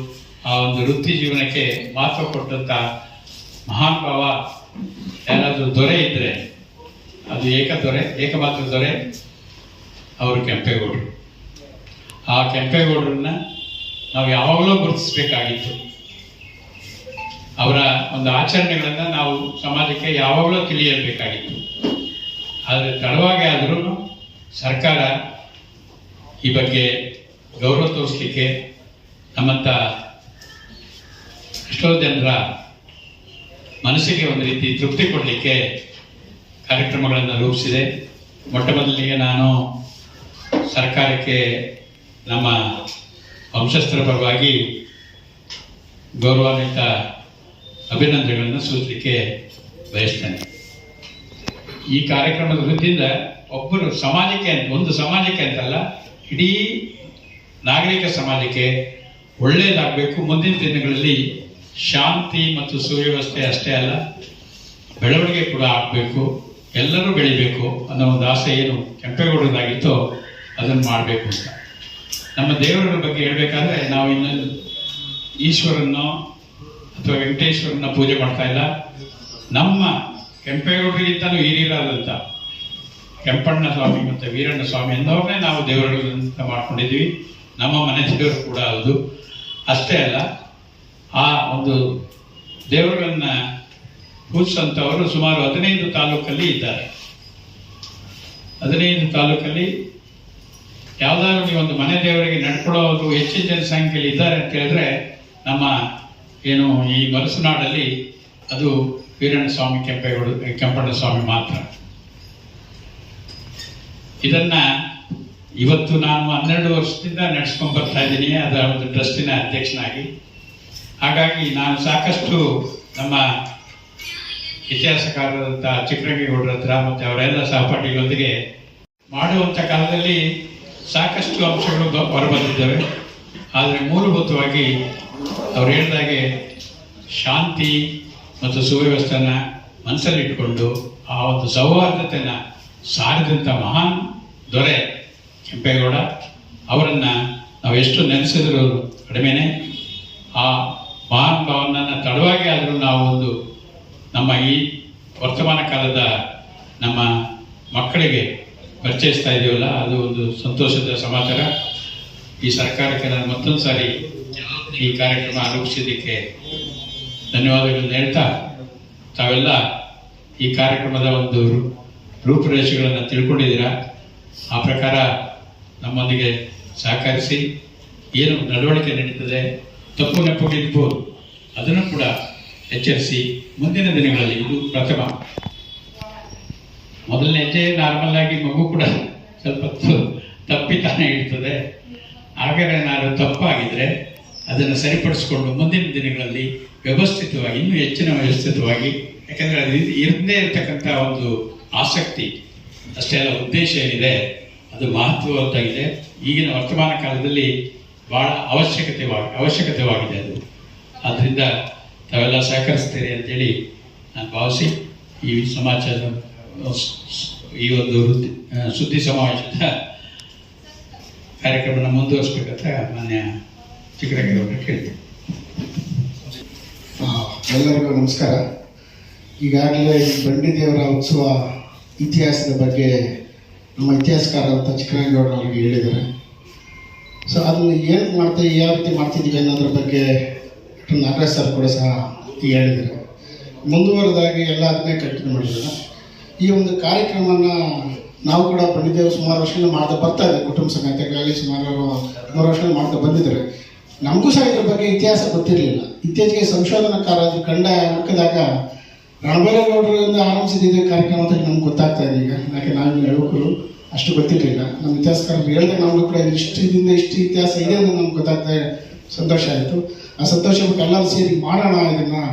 ಆ ಒಂದು ವೃತ್ತಿ ಜೀವನಕ್ಕೆ ಮಹತ್ವ ಕೊಟ್ಟಂತ ಮಹಾನ್ ಭಾವ ಯಾರಾದ್ರೂ ದೊರೆ ಇದ್ರೆ ಅದು ಏಕಮಾತ್ರ ದೊರೆ ಅವರು ಕೆಂಪೇಗೌಡರು. ಆ ಕೆಂಪೇಗೌಡರನ್ನ ನಾವು ಯಾವಾಗಲೂ ಗುರುತಿಸ್ಬೇಕಾಗಿತ್ತು. ಅವರ ಒಂದು ಆಚರಣೆಗಳನ್ನ ನಾವು ಸಮಾಜಕ್ಕೆ ಯಾವಾಗಲೂ ತಿಳಿಯಬೇಕಾಗಿತ್ತು. ಆದರೆ ತಡವಾಗಿ ಆದರೂ ಸರ್ಕಾರ ಈ ಬಗ್ಗೆ ಗೌರವ ತೋರಿಸಲಿಕ್ಕೆ, ನಮ್ಮಂಥ ಎಷ್ಟೋ ಜನರ ಮನಸ್ಸಿಗೆ ಒಂದು ರೀತಿ ತೃಪ್ತಿ ಕೊಡಲಿಕ್ಕೆ ಕಾರ್ಯಕ್ರಮಗಳನ್ನು ರೂಪಿಸಿದೆ. ಮೊಟ್ಟ ಮೊದಲಿಗೆ ನಾನು ಸರ್ಕಾರಕ್ಕೆ ನಮ್ಮ ವಂಶಸ್ಥರ ಪರವಾಗಿ ಗೌರವಾನ್ವಿತ ಅಭಿನಂದನೆಗಳನ್ನು ಸೂಚಿಸಲಿಕ್ಕೆ ಬಯಸ್ತೇನೆ. ಈ ಕಾರ್ಯಕ್ರಮದ ವೃತ್ತಿಯಿಂದ ಒಬ್ಬರು ಒಂದು ಸಮಾಜಕ್ಕೆ ಅಂತಲ್ಲ, ಇಡೀ ನಾಗರಿಕ ಸಮಾಜಕ್ಕೆ ಒಳ್ಳೆಯದಾಗಬೇಕು. ಮುಂದಿನ ದಿನಗಳಲ್ಲಿ ಶಾಂತಿ ಮತ್ತು ಸುವ್ಯವಸ್ಥೆ ಅಷ್ಟೇ ಅಲ್ಲ, ಬೆಳವಣಿಗೆ ಕೂಡ ಆಗಬೇಕು, ಎಲ್ಲರೂ ಬೆಳಿಬೇಕು ಅನ್ನೋ ಒಂದು ಆಸೆ ಏನು ಕೆಂಪೇಗೌಡರದಾಗಿತ್ತೋ ಅದನ್ನು ಮಾಡಬೇಕು ಅಂತ. ನಮ್ಮ ದೇವರ ಬಗ್ಗೆ ಹೇಳ್ಬೇಕಾದ್ರೆ, ನಾವು ಇನ್ನೊಂದು ಈಶ್ವರನ್ನೋ ಅಥವಾ ವೆಂಕಟೇಶ್ವರನ್ನ ಪೂಜೆ ಮಾಡ್ತಾ ಇಲ್ಲ. ನಮ್ಮ ಕೆಂಪೇಗೌಡರಿಗಿಂತಲೂ ಹಿರಿಯರಾದಂಥ ಕೆಂಪಣ್ಣ ಸ್ವಾಮಿ ಮತ್ತು ವೀರಣ್ಣ ಸ್ವಾಮಿ ಎಂದವ್ರನ್ನೇ ನಾವು ದೇವರುಗಳಂತ ಮಾಡ್ಕೊಂಡಿದ್ದೀವಿ. ನಮ್ಮ ಮನೆ ದೇವರು ಕೂಡ ಹೌದು. ಅಷ್ಟೇ ಅಲ್ಲ, ಆ ಒಂದು ದೇವರುಗಳನ್ನ ಪೂಜಿಸುವಂಥವರು ಸುಮಾರು 15 ತಾಲೂಕಲ್ಲಿ ಇದ್ದಾರೆ. 15 ತಾಲೂಕಲ್ಲಿ ಯಾವ್ದಾದ್ರು ನೀವು ಒಂದು ಮನೆ ದೇವರಿಗೆ ನಡ್ಕೊಳ್ಳೋದು ಹೆಚ್ಚಿನ ಜನಸಂಖ್ಯೆಯಲ್ಲಿ ಇದ್ದಾರೆ ಅಂತ ಹೇಳಿದ್ರೆ, ನಮ್ಮ ಏನು ಈ ಮರುಸುನಾಡಲ್ಲಿ ಅದು ವೀರಣ್ಣ ಸ್ವಾಮಿ ಕೆಂಪಣ್ಣ ಸ್ವಾಮಿ ಮಾತ್ರ. ಇದನ್ನ ಇವತ್ತು ನಾನು 12 ವರ್ಷದಿಂದ ನಡೆಸ್ಕೊಂಡು ಬರ್ತಾ ಇದ್ದೀನಿ ಅದರ ಒಂದು ಟ್ರಸ್ಟಿನ ಅಧ್ಯಕ್ಷನಾಗಿ. ಹಾಗಾಗಿ ನಾನು ಸಾಕಷ್ಟು ನಮ್ಮ ಇತಿಹಾಸಕಾರರಾದಂಥ ಚಿಕ್ಕರಂಗೇಗೌಡರ ಹತ್ರ ಮತ್ತು ಅವರೆಲ್ಲ ಸಹಪಾಠಿಗಳೊಂದಿಗೆ ಮಾಡುವಂಥ ಕಾಲದಲ್ಲಿ ಸಾಕಷ್ಟು ಅಂಶಗಳು ಹೊರಬಂದಿದ್ದಾವೆ. ಆದರೆ ಮೂಲಭೂತವಾಗಿ ಅವ್ರು ಹೇಳಿದಾಗೆ ಶಾಂತಿ ಮತ್ತು ಸುವ್ಯವಸ್ಥೆನ ಮನಸ್ಸಲ್ಲಿಟ್ಟುಕೊಂಡು ಆ ಒಂದು ಸೌಹಾರ್ದತೆಯನ್ನು ಸಾರಿದಂಥ ಮಹಾನ್ ದೊರೆ ಕೆಂಪೇಗೌಡ ಅವರನ್ನು ನಾವು ಎಷ್ಟು ನೆನೆಸಿದ್ರು ಕಡಿಮೆನೇ. ಆ ಮಹಾನ್ ಭಾವನನ್ನು ತಡವಾಗಿ ಆದರೂ ನಾವು ಒಂದು ನಮ್ಮ ಈ ವರ್ತಮಾನ ಕಾಲದ ನಮ್ಮ ಮಕ್ಕಳಿಗೆ ಪರಿಚಯಿಸ್ತಾ ಇದೀವಲ್ಲ, ಅದು ಒಂದು ಸಂತೋಷದ ಸಮಾಚಾರ. ಈ ಸರ್ಕಾರಕ್ಕೆ ನಾನು ಮತ್ತೊಂದು ಸಾರಿ ಈ ಕಾರ್ಯಕ್ರಮ ಆರಂಭಿಸಿದ್ದಕ್ಕೆ ಧನ್ಯವಾದಗಳನ್ನು ಹೇಳ್ತಾ, ತಾವೆಲ್ಲ ಈ ಕಾರ್ಯಕ್ರಮದ ಒಂದು ರೂಪುರೇಷೆಗಳನ್ನು ತಿಳ್ಕೊಂಡಿದ್ದೀರಾ. ಆ ಪ್ರಕಾರ ನಮ್ಮೊಂದಿಗೆ ಸಹಕರಿಸಿ ಏನು ನಡವಳಿಕೆ ನಡೀತದೆ, ತಪ್ಪು ನೆಪ್ಪಗಿರ್ಬೋದು, ಅದನ್ನು ಕೂಡ ಎಚ್ಚರಿಸಿ ಮುಂದಿನ ದಿನಗಳಲ್ಲಿ ಇದು ಪ್ರಥಮ. ಮೊದಲನೇ ಹೆಜ್ಜೆ ನಾರ್ಮಲ್ ಆಗಿ ಮಗು ಕೂಡ ಸ್ವಲ್ಪ ತಪ್ಪಿತಾನೆ ಇರ್ತದೆ. ಹಾಗಾದ್ರೆ ನಾನು ತಪ್ಪಾಗಿದ್ರೆ ಅದನ್ನು ಸರಿಪಡಿಸಿಕೊಂಡು ಮುಂದಿನ ದಿನಗಳಲ್ಲಿ ವ್ಯವಸ್ಥಿತವಾಗಿ, ಇನ್ನೂ ಹೆಚ್ಚಿನ ವ್ಯವಸ್ಥಿತವಾಗಿ, ಯಾಕಂದರೆ ಅದು ಇರದೇ ಇರತಕ್ಕಂಥ ಒಂದು ಆಸಕ್ತಿ ಅಷ್ಟೇ ಅಲ್ಲ, ಉದ್ದೇಶ ಏನಿದೆ ಅದು ಮಹತ್ವದ್ದಾಗಿದೆ. ಈಗಿನ ವರ್ತಮಾನ ಕಾಲದಲ್ಲಿ ಬಹಳ ಅವಶ್ಯಕತೆವಾಗಿದೆ ಅದು. ಆದ್ದರಿಂದ ತಾವೆಲ್ಲ ಸಹಕರಿಸ್ತೀರಿ ಅಂತೇಳಿ ನಾನು ಭಾವಿಸಿ ಈ ಸಮಾಚಾರ, ಈ ಒಂದು ಸುದ್ದಿ ಸಮಾವೇಶದ ಕಾರ್ಯಕ್ರಮನ ಮುಂದುವರಿಸಬೇಕಂತ ಮಾನ್ಯ ಚಿಕ್ಕರಂಗೇಗೌಡರು ಕೇಳ್ತೀನಿ. ಎಲ್ಲರಿಗೂ ನಮಸ್ಕಾರ. ಈಗಾಗಲೇ ಈ ಬಂಡಿದೇವರ ಉತ್ಸವ ಇತಿಹಾಸದ ಬಗ್ಗೆ ನಮ್ಮ ಇತಿಹಾಸಕಾರ ಅಂತ ಚಿಕ್ಕರಂಗೇಗೌಡರು ಅವರಿಗೆ ಹೇಳಿದ್ದಾರೆ. ಸೊ ಅದನ್ನು ಏನು ಮಾಡ್ತೀವಿ, ಯಾವ ರೀತಿ ಮಾಡ್ತಿದ್ದೀವಿ ಅನ್ನೋದ್ರ ಬಗ್ಗೆ ನಾಗರಾಜ್ ಸರ್ ಕೂಡ ಸಹ ಹೇಳಿದ್ದಾರೆ. ಮುಂದುವರೆದಾಗಿ ಎಲ್ಲ ಅದನ್ನೇ ಕಂಟಿನ್ಯೂ ಮಾಡಿದ್ದಾರೆ. ಈ ಒಂದು ಕಾರ್ಯಕ್ರಮನ ನಾವು ಕೂಡ ಬಂದಿದ್ದೇವೆ, ಸುಮಾರು ವರ್ಷಗಳು ಮಾಡ್ತಾ ಬರ್ತಾ ಇದೆ. ಕುಟುಂಬ ಸಂಘಟನೆಗಳಲ್ಲಿ ಸುಮಾರು 3 ವರ್ಷಗಳು ಮಾಡ್ತಾ ಬಂದಿದ್ದಾರೆ. ನಮಗೂ ಸಹ ಇದ್ರ ಬಗ್ಗೆ ಇತಿಹಾಸ ಗೊತ್ತಿರಲಿಲ್ಲ. ಇತ್ತೀಚೆಗೆ ಸಂಶೋಧನಾಕಾರ ಕಂಡ ಹುಡುಕಿದಾಗ ರಣಬೈರೇಗೌಡರಿಂದ ಆರಂಭಿಸಿದ ಕಾರ್ಯಕ್ರಮ ಅಂತ ನಮ್ಗೆ ಗೊತ್ತಾಗ್ತಾ ಇದೆ. ಈಗ ಯಾಕೆ ನಾವು ಯುವಕರು ಅಷ್ಟು ಗೊತ್ತಿರಲಿಲ್ಲ. ನಮ್ಮ ಇತಿಹಾಸಕಾರರು ಹೇಳಿದಾಗ ನಮಗೂ ಕೂಡ ಇಷ್ಟು ಇತಿಹಾಸ ಇದೆ ಅಂತ ನಮ್ಗೆ ಗೊತ್ತಾಗ್ತಾ ಸಂತೋಷ ಆಯಿತು. ಆ ಸಂತೋಷ ಎಲ್ಲರೂ ಸೇರಿ ಮಾಡೋಣ, ಇದನ್ನು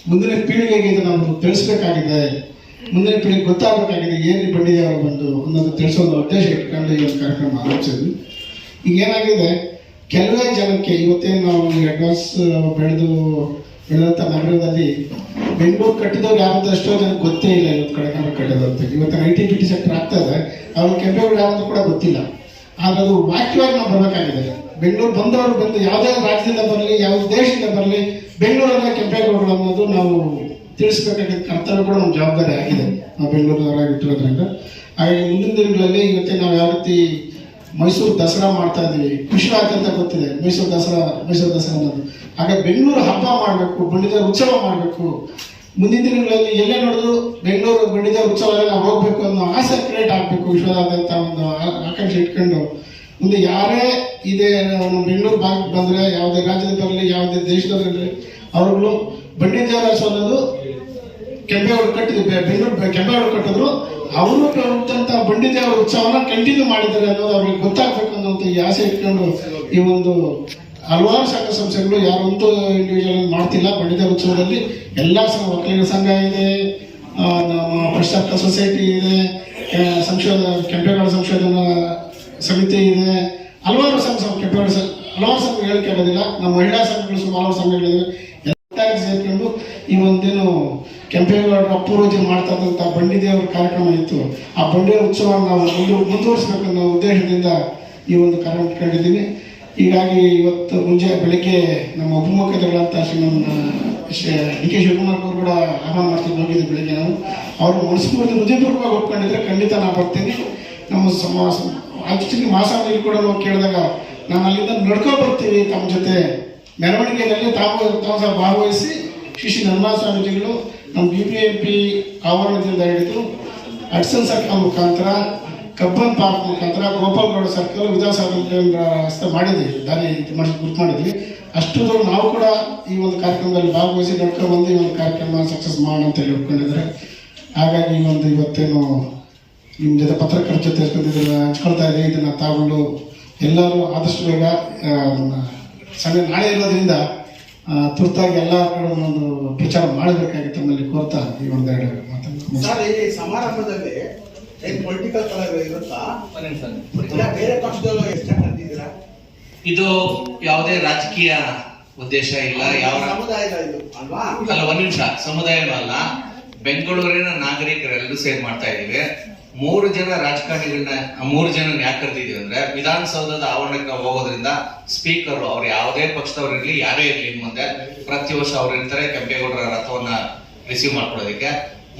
ಮುಂದಿನ ಪೀಳಿಗೆಗೆ ಇದನ್ನು ನಾವು ತಿಳಿಸ್ಬೇಕಾಗಿದೆ, ಮುಂದಿನ ಪೀಳಿಗೆ ಗೊತ್ತಾಗಬೇಕಾಗಿದೆ ಏನು ಬಂಡಿದೇವರು ಬಂದು ಒಂದೊಂದು ತಿಳಿಸೋ ಒಂದು ಉದ್ದೇಶ ಇಟ್ಕೊಂಡು ಈ ಒಂದು ಕಾರ್ಯಕ್ರಮ ಆರಂಭಿಸಿದ್ವಿ. ಈಗ ಏನಾಗಿದೆ, ಕೆಲವೇ ಜನಕ್ಕೆ ಇವತ್ತೇನು ನಾವು ಅಡ್ವಾನ್ಸ್ ಬೆಳೆದಂಥ ನಗರದಲ್ಲಿ ಬೆಂಗಳೂರು ಕಟ್ಟಿದವ್ರು ಯಾವಂತ ಎಷ್ಟೋ ಜನಕ್ಕೆ ಗೊತ್ತೇ ಇಲ್ಲ. ಇವತ್ತು ಕಡೆಕಂಬ ಕಟ್ಟಿದಂತೆ ಇವತ್ತು IT-BT ಸೆಕ್ಟರ್ ಆಗ್ತದೆ, ಅವ್ರು ಕೆಂಪೇಗೌಡ ಯಾವಂತ ಕೂಡ ಗೊತ್ತಿಲ್ಲ. ಆದರೆ ಅದು ವಾಕ್ಯವಾಗಿ ನಾವು ಬರಬೇಕಾಗಿದೆ. ಬೆಂಗಳೂರು ಬಂದವರು ಬಂದು ಯಾವುದೇ ರಾಜ್ಯದಿಂದ ಬರಲಿ, ಯಾವ ದೇಶದಿಂದ ಬರಲಿ, ಬೆಂಗಳೂರನ್ನ ಕೆಂಪೇಗೌಡರು ಅನ್ನೋದು ನಾವು ತಿಳಿಸ್ಬೇಕಾಗಿದ್ದ ಕರ್ತವ್ಯ ಕೂಡ ನಮ್ಮ ಜವಾಬ್ದಾರಿ ಆಗಿದೆ, ನಾವು ಬೆಂಗಳೂರಿನವರಾಗಿ ಇಟ್ಟಿರೋದ್ರಿಂದ. ಹಾಗಾಗಿ ಮುಂದಿನ ದಿನಗಳಲ್ಲಿ ಇವತ್ತೇ ನಾವು ಯಾವ ರೀತಿ ಮೈಸೂರು ದಸರಾ ಮಾಡ್ತಾ ಇದ್ದೀವಿ, ಖುಷಿ ಅಂತ ಗೊತ್ತಿದೆ ಮೈಸೂರು ದಸರಾ ಅನ್ನೋದು. ಹಾಗೆ ಬೆಂಗಳೂರು ಹಬ್ಬ ಮಾಡಬೇಕು, ಬಂಡಿದೇವರ ಉತ್ಸವ ಮಾಡಬೇಕು. ಮುಂದಿನ ದಿನಗಳಲ್ಲಿ ಎಲ್ಲೇ ನೋಡಿದ್ರು ಬೆಂಗಳೂರು ಬಂಡಿದೇವರ ಉತ್ಸವ ನಾವು ಹೋಗ್ಬೇಕು ಅನ್ನೋ ಆಸೆ ಕ್ರಿಯೇಟ್ ಆಗಬೇಕು, ವಿಶ್ವದಾದ್ಯಂತ ಒಂದು ಆಕಾಂಕ್ಷೆ ಇಟ್ಕೊಂಡು ಮುಂದೆ ಯಾರೇ ಇದೆ ನಮ್ಮ ಬೆಂಗಳೂರು ಭಾಗಕ್ಕೆ ಬಂದರೆ, ಯಾವುದೇ ರಾಜ್ಯದ ಬರಲಿ, ಯಾವುದೇ ದೇಶದವರಿರಲಿ, ಅವ್ರುಗಳು ಬಂಡಿದೇವರ ಅನ್ನೋದು ಕೆಂಪೇಗೌಡರು ಕಟ್ಟಿದ್ರು, ಬೆಂಗಳೂರು ಕೆಂಪೇಗೌಡರು ಕಟ್ಟಿದ್ರು, ಅವರು ಹುಟ್ಟಂತ ಬಂಡಿದೇವರ ಉತ್ಸವನ ಕಂಟಿನ್ಯೂ ಮಾಡಿದ್ದಾರೆ ಅನ್ನೋದು ಅವ್ರಿಗೆ ಗೊತ್ತಾಗಬೇಕು ಅನ್ನೋಂಥ ಈ ಆಸೆ ಇಟ್ಕೊಂಡು ಈ ಒಂದು ಹಲವಾರು ಸಂಘ ಸಂಸ್ಥೆಗಳು ಯಾರೊಂದು ಇಂಡಿವಿಜುವಲ್ ಮಾಡ್ತಿಲ್ಲ. ಬಂಡಿದೇವರ ಉತ್ಸವದಲ್ಲಿ ಎಲ್ಲ ಒಕ್ಕಲಿಗರ ಸಂಘ ಇದೆ, ನಮ್ಮ ಪ್ರಶ್ನಾರ್ಥ ಸೊಸೈಟಿ ಇದೆ, ಕೆಂಪೇಗೌಡ ಸಂಶೋಧನಾ ಸಮಿತಿ ಇದೆ, ಹಲವಾರು ಕೆಂಪೇಗೌಡ ಹಲವಾರು ಸಂಘ ಹೇಳಿಕೆ ಆಗೋದಿಲ್ಲ. ನಮ್ಮ ಮಹಿಳಾ ಸಂಘಗಳು ಸುಮಾರು ಸಂಘಗಳಿವೆ. ಎಲ್ಲ ಸೇರ್ಕೊಂಡು ಈ ಒಂದೇನು ಕೆಂಪೇಗೌಡರ ಅಪೂರ್ವಜರು ಮಾಡ್ತಾ ಇದ್ದಂಥ ಬಂಡಿದೇವರ ಕಾರ್ಯಕ್ರಮ ಇತ್ತು, ಆ ಬಂಡಿದೇವರ ಉತ್ಸವ ನಾವು ಮುಂದುವರಿಸಬೇಕನ್ನೋ ಉದ್ದೇಶದಿಂದ ಈ ಒಂದು ಕಾರ್ಯಕ್ರಮ ಇಟ್ಕೊಂಡಿದ್ದೀವಿ. ಹೀಗಾಗಿ ಇವತ್ತು ಬೆಳಗ್ಗೆ ನಮ್ಮ ಉಪಮುಖ್ಯಮಂತ್ರಿಗಳಂತ DK ಶಿವಕುಮಾರ್ ಅವರು ಕೂಡ ಆಹ್ವಾನ ಮಾಡ್ಕೊಂಡು ಹೋಗಿದ್ದೆ ಬೆಳಿಗ್ಗೆ. ನಾವು ಅವರು ಮನಸ್ಪೂರ್ತಿ ಹೃದಯಪೂರ್ವಕವಾಗಿ ಒಪ್ಕೊಂಡಿದ್ರೆ ಖಂಡಿತ ನಾನು ಬರ್ತೀನಿ. ನಮ್ಮ ಆಕ್ಚುಲಿ ಮಾಸಾವಳಿಗೆ ಕೂಡ ನಾವು ಕೇಳಿದಾಗ ನಾನು ಅಲ್ಲಿಂದ ನಡ್ಕೊ ಬರ್ತೀವಿ ತಮ್ಮ ಜೊತೆ ಮೆರವಣಿಗೆಯಲ್ಲಿ ತಾವು ಸಹ ಭಾಗವಹಿಸಿ ಶ್ರೀ ನಿರ್ಮಲಾ ಸ್ವಾಮೀಜಿಗಳು ನಮ್ಮ BBMP ಆವರಣದಿಂದ ಹಿಡಿದು ಹಡ್ಸನ್ ಸರ್ಕಲ್ ಮುಖಾಂತರ, ಕಬ್ಬನ್ ಪಾರ್ಕ್ ಮುಖಾಂತರ, ಗೋಪಾಲ್ಗೌಡ ಸರ್ಕಲ್, ವಿಧಾನಸೌಧ ರಸ್ತೆ ಮಾಡಿದ್ವಿ, ದಾರಿ ಗುರ್ತು ಮಾಡಿದ್ವಿ. ಅಷ್ಟು ದೂರ ನಾವು ಕೂಡ ಈ ಒಂದು ಕಾರ್ಯಕ್ರಮದಲ್ಲಿ ಭಾಗವಹಿಸಿ ನಡ್ಕೊಂಡು ಬಂದು ಈ ಒಂದು ಕಾರ್ಯಕ್ರಮ ಸಕ್ಸಸ್ ಮಾಡೋಣ ಅಂತ ಹೇಳಿ ಒಪ್ಕೊಂಡಿದ್ದಾರೆ. ಹಾಗಾಗಿ ಈ ಒಂದು ಇವತ್ತೇನು ನಿಮ್ಮ ಜೊತೆ ಪತ್ರಕರ್ತರ ಜೊತೆ ಹಂಚ್ಕೊಳ್ತಾ ಇದೆ, ಇದನ್ನು ತಗೊಂಡು ಎಲ್ಲರೂ ಆದಷ್ಟು ಬೇಗ ನಾಳೆ ಇರೋದ್ರಿಂದ ತುರ್ತಾಗಿ ಎಲ್ಲ ಕಡೆ ಒಂದು ಪ್ರಚಾರ ಮಾಡಬೇಕಾಗಿತ್ತು ನಮ್ಮಲ್ಲಿ ಕೋರ್ತಾ ಈ ಒಂದೆರಡು ಮಾತನ್ನು. ಸರ್, ಈ ಸಮಾರಂಭದಲ್ಲಿ ಪೊಲಿಟಿಕಲ್ ಕಲರ್ ಇರುತ್ತಾ? ಬೇರೆ ಪಕ್ಷದವರು ಎಷ್ಟು ಕರೆದಿದ್ದೀರಾ? ಇದು ಯಾವುದೇ ರಾಜಕೀಯ ಉದ್ದೇಶ ಇಲ್ಲ, ಯಾವ ಸಮುದಾಯದ ಇದು ಅಲ್ವಾ? ಅಲ್ಲ, ಒಂದ್ ನಿಮಿಷ, ಸಮುದಾಯನೂ ಅಲ್ಲ, ಬೆಂಗಳೂರಿನ ನಾಗರಿಕರೆಲ್ಲರೂ ಸೇರಿ ಮಾಡ್ತಾ ಇದೀವಿ. 3 ಜನ ರಾಜಕಾರಣಿಗಳನ್ನ 3 ಜನ ಯಾಕೆ ಕರೆದಿದೀವಿ ಅಂದ್ರೆ, ವಿಧಾನಸೌಧದ ಆವರಣಕ್ಕೆ ನಾವು ಹೋಗೋದ್ರಿಂದ ಸ್ಪೀಕರ್ ಅವ್ರು ಯಾವುದೇ ಪಕ್ಷದವ್ರು ಇರ್ಲಿ, ಯಾರೇ ಇರ್ಲಿ, ಮುಂದೆ ಪ್ರತಿ ವರ್ಷ ಅವ್ರು ಇರ್ತಾರೆ ಕೆಂಪೇಗೌಡರ ರಥವನ್ನ ರಿಸೀವ್ ಮಾಡ್ಕೊಳ್ಳೋದಕ್ಕೆ.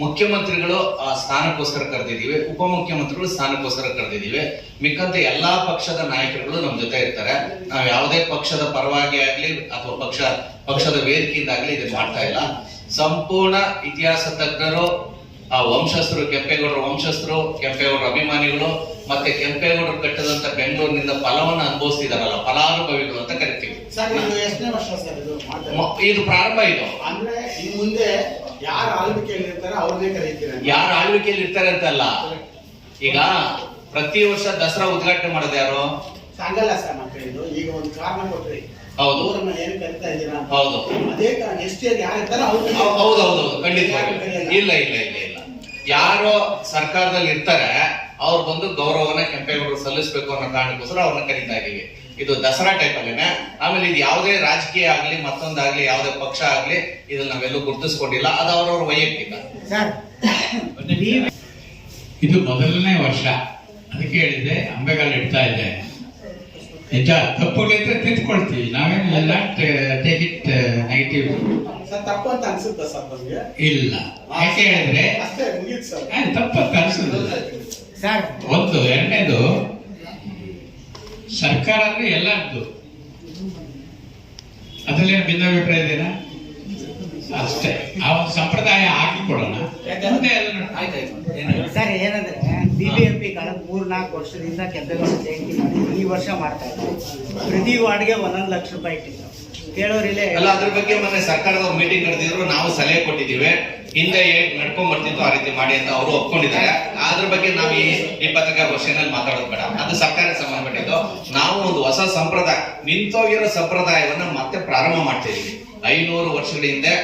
ಮುಖ್ಯಮಂತ್ರಿಗಳು ಆ ಸ್ಥಾನಕ್ಕೋಸ್ಕರ ಕರೆದಿದೀವಿ, ಉಪಮುಖ್ಯಮಂತ್ರಿಗಳು ಸ್ಥಾನಕ್ಕೋಸ್ಕರ ಕರೆದಿದೀವಿ. ಮಿಕ್ಕಂತೆ ಎಲ್ಲಾ ಪಕ್ಷದ ನಾಯಕರುಗಳು ನಮ್ ಜೊತೆ ಇರ್ತಾರೆ. ನಾವು ಯಾವುದೇ ಪಕ್ಷದ ಪರವಾಗಿ ಆಗ್ಲಿ ಅಥವಾ ಪಕ್ಷದ ವೇದಿಕೆಯಿಂದ ಆಗ್ಲಿ ಇದನ್ನ ಮಾಡ್ತಾ ಇಲ್ಲ. ಸಂಪೂರ್ಣ ಇತಿಹಾಸ ತಜ್ಞರು, ಆ ವಂಶಸ್ಥರು, ಕೆಂಪೇಗೌಡರ ವಂಶಸ್ಥರು, ಕೆಂಪೇಗೌಡರ ಅಭಿಮಾನಿಗಳು, ಮತ್ತೆ ಕೆಂಪೇಗೌಡರು ಕಟ್ಟದಂತ ಬೆಂಗಳೂರಿನಿಂದ ಫಲವನ್ನ ಅನುಭವಿಸ್ತಿದಾರಲ್ಲ, ಫಲಾನುಭವಿಗಳು ಅಂತ ಕರಿತೀವಿ. ಸರ್ ಇದು ಎಷ್ಟನೇ ವರ್ಷ ಸರ್ ಇದು ಮಾಡ್ತಾ ಇರೋದು? ಇದು ಪ್ರಾರಂಭ. ಇದು ಅಂದ್ರೆ ಇನ್ ಮುಂದೆ ಯಾರು ಆಳ್ವಿಕೆಯಲ್ಲಿ ಇರ್ತಾರೆ ಅವ್ರನ್ನೇ ಕರೀತೀರ? ಯಾರು ಆಳ್ವಿಕೆಯಲ್ಲಿ ಇರ್ತಾರೆ ಅಂತಲ್ಲ. ಈಗ ಪ್ರತಿ ವರ್ಷ ದಸರಾ ಉದ್ಘಾಟನೆ ಮಾಡೋದು ಯಾರು? ಹಂಗಲ್ಲ ಸರ್ ಮತ್ತೆ ಇದು ಈಗ ಒಂದು ಕಾರಣ ಕೊಟ್ರಿ. ಹೌದು, ಅವ್ರನ್ನ ಏನ್ ಕರಿತಾ ಇದ್ದೀರಾ? ಹೌದು, ಅದೇ ಕಾರಣ ಎಷ್ಟು ಯಾರು ಇರ್ತಾರೆ ಹೌದೌದು, ಖಂಡಿತವಾಗಿ ಇಲ್ಲ ಇಲ್ಲ ಇಲ್ಲ ಇಲ್ಲ. ಯಾರು ಸರ್ಕಾರದಲ್ಲಿ ಇರ್ತಾರೆ ಅವ್ರು ಬಂದು ಗೌರವನ ಕೆಂಪೇಗೌಡರು ಸಲ್ಲಿಸಬೇಕು ಅನ್ನೋ ಕಾರಣಕ್ಕೋಸ್ಕರ ಅವ್ರನ್ನ ಕರೀತಾ ಇದೀವಿ. ಇದು ದಸರಾ ಟೈಪ್ ಅಲ್ಲೇನೆ. ಆಮೇಲೆ ಇದು ಯಾವುದೇ ರಾಜಕೀಯ ಆಗ್ಲಿ ಮತ್ತೊಂದಾಗ್ಲಿ ಯಾವುದೇ ಪಕ್ಷ ಆಗ್ಲಿ ಇದನ್ನ ನಾವೆಲ್ಲೂ ಗುರುತಿಸ್ಕೊಂಡಿಲ್ಲ. ಅದು ಅವ್ರವ್ರ ವೈಯಕ್ತಿಕ. ಇದು ಮೊದಲನೇ ವರ್ಷ, ಅದಕ್ಕೆ ಹೇಳಿದೆ ಅಂಬೆಗಾಲು ಇಡ್ತಾ ಇದೆ. ನಿಜ ತಪ್ಪುಗಳಿದ್ರೆ ತಿದ್ಕೊಳ್ತೀವಿ, ನಾವೇನು ಎಲ್ಲ ಟೇಕ್ ಇಟ್ ನೆಗೆಟಿವ್ ಸರ್ ತಪ್ಪು ಅಂತ ಅನ್ಸುತ್ತಾ ಸರ್ ನಮ್ಗೆ? ಇಲ್ಲ. ಯಾಕೆ ಹೇಳಿದ್ರೆ ಅಷ್ಟೇ ಮುಗೀತು ಸರ್. ತಪ್ಪಂತ ಅನ್ಸುದಿಲ್ಲ. ಒಂದು ಎರಡನೇದು, ಸರ್ಕಾರ ಅಂದ್ರೆ ಎಲ್ಲರದ್ದು, ಅದ್ರಲ್ಲಿ ಭಿನ್ನಾಭಿಪ್ರಾಯ ಇದೆನಾ? ಅಷ್ಟೇ. ಆ ಒಂದು ಸಂಪ್ರದಾಯ ಹಾಕಿಕೊಡೋಣ. ಮುಂದೆ ಅದನ್ನು ಸರ್ ಏನಂದ್ರೆ ಬಿಬಿಎಂಪಿ ಕಳೆದ 3-4 ವರ್ಷದಿಂದ ಕೆಂಪೇಗೌಡ ಜಯಂತಿ ಮಾಡಿ ಈ ವರ್ಷ ಮಾಡ್ತಾ ಇದ್ದಾರೆ. ಪ್ರತಿ ವಾರ್ಡ್ಗೆ 1 ಲಕ್ಷ ರೂಪಾಯಿ ಇಟ್ಟಿದ್ರು. ಕೇಳೋರಿಲ್ಲ. ಅಲ್ಲ, ಅದ್ರ ಬಗ್ಗೆ ಮೊನ್ನೆ ಸರ್ಕಾರದವ್ರು ಮೀಟಿಂಗ್ ನಡೆದಿದ್ರು, ನಾವು ಸಲಹೆ ಕೊಟ್ಟಿದ್ದೀವಿ. ಹಿಂದೆ ನಡ್ಕೊಂಡ್ ಬರ್ತಿತ್ತು ಆ ರೀತಿ ಮಾಡಿ ಅಂತ ಅವರು ಒಪ್ಕೊಂಡಿದ್ದಾರೆ. ಅದ್ರ ಬಗ್ಗೆ ನಾವು ಈ ಪತ್ರಿಕಾಗೋಷ್ಠಿಯಲ್ಲಿ ಮಾತಾಡೋದು ಬೇಡ, ಅದು ಸರ್ಕಾರಕ್ಕೆ ಸಂಬಂಧಪಟ್ಟಿದ್ದು. ನಾವು ಒಂದು ಹೊಸ ಸಂಪ್ರದಾಯ, ನಿಂತೋಗಿರೋ ಸಂಪ್ರದಾಯವನ್ನ ಮತ್ತೆ ಪ್ರಾರಂಭ ಮಾಡ್ತಿದೀವಿ. 500 ವರ್ಷಗಳ ಹಿಂದೆ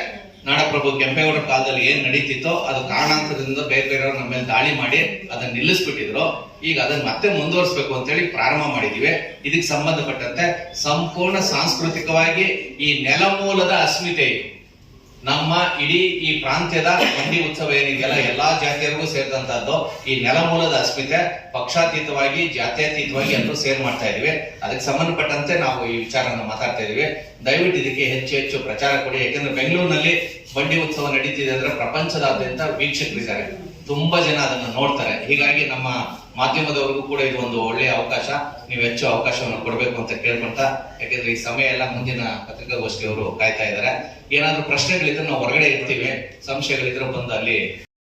ನಾಡಪ್ರಭು ಕೆಂಪೇಗೌಡರ ಕಾಲದಲ್ಲಿ ಏನ್ ನಡೀತಿತ್ತೋ ಅದು ಕಾರಣಾಂತರದಿಂದ ಬೇರೆ ಬೇರೆಯವರು ನಮ್ಮ ಮೇಲೆ ದಾಳಿ ಮಾಡಿ ಅದನ್ನ ನಿಲ್ಲಿಸ್ಬಿಟ್ಟಿದ್ರು. ಈಗ ಅದನ್ನ ಮತ್ತೆ ಮುಂದುವರಿಸಬೇಕು ಅಂತ ಹೇಳಿ ಪ್ರಾರಂಭ ಮಾಡಿದೀವಿ. ಇದಕ್ಕೆ ಸಂಬಂಧಪಟ್ಟಂತೆ ಸಂಪೂರ್ಣ ಸಾಂಸ್ಕೃತಿಕವಾಗಿ ಈ ನೆಲಮೂಲದ ಅಸ್ಮಿತೆ, ನಮ್ಮ ಇಡೀ ಈ ಪ್ರಾಂತ್ಯದ ಬಂಡಿ ಉತ್ಸವ ಏನಿದೆಯಲ್ಲ, ಎಲ್ಲಾ ಜಾತಿಯರಿಗೂ ಸೇರಿದಂತಹದ್ದು. ಈ ನೆಲಮೂಲದ ಅಸ್ಮಿತೆ ಪಕ್ಷಾತೀತವಾಗಿ ಜಾತ್ಯತೀತವಾಗಿ ಎಲ್ಲರೂ ಸೇರ್ ಮಾಡ್ತಾ ಇದೀವಿ. ಅದಕ್ಕೆ ಸಂಬಂಧಪಟ್ಟಂತೆ ನಾವು ಈ ವಿಚಾರನ ಮಾತಾಡ್ತಾ ಇದೀವಿ. ದಯವಿಟ್ಟು ಇದಕ್ಕೆ ಹೆಚ್ಚು ಹೆಚ್ಚು ಪ್ರಚಾರ ಕೊಡಿ. ಯಾಕಂದ್ರೆ ಬೆಂಗಳೂರಿನಲ್ಲಿ ಬಂಡಿ ಉತ್ಸವ ನಡೀತಿದೆ ಅಂದ್ರೆ ಪ್ರಪಂಚದಾದ್ಯಂತ ವೀಕ್ಷಕರಿದ್ದಾರೆ, ತುಂಬಾ ಜನ ಅದನ್ನ ನೋಡ್ತಾರೆ. ಹೀಗಾಗಿ ನಮ್ಮ ಮಾಧ್ಯಮದವರಿಗೂ ಕೂಡ ಇದು ಒಂದು ಒಳ್ಳೆಯ ಅವಕಾಶ. ನೀವು ಹೆಚ್ಚು ಅವಕಾಶವನ್ನು ಕೊಡಬೇಕು ಅಂತ ಕೇಳ್ಕೊಂತ, ಯಾಕಂದ್ರೆ ಈ ಸಮಯ ಎಲ್ಲ ಮುಂದಿನ ಪತ್ರಿಕಾಗೋಷ್ಠಿಯವರು ಕಾಯ್ತಾ ಇದ್ದಾರೆ. ಏನಾದ್ರೂ ಪ್ರಶ್ನೆಗಳಿದ್ರೆ ನಾವು ಹೊರಗಡೆ ಇರ್ತೀವಿ, ಸಂಶಯಗಳಿದ್ರೆ ಬಂದು ಅಲ್ಲಿ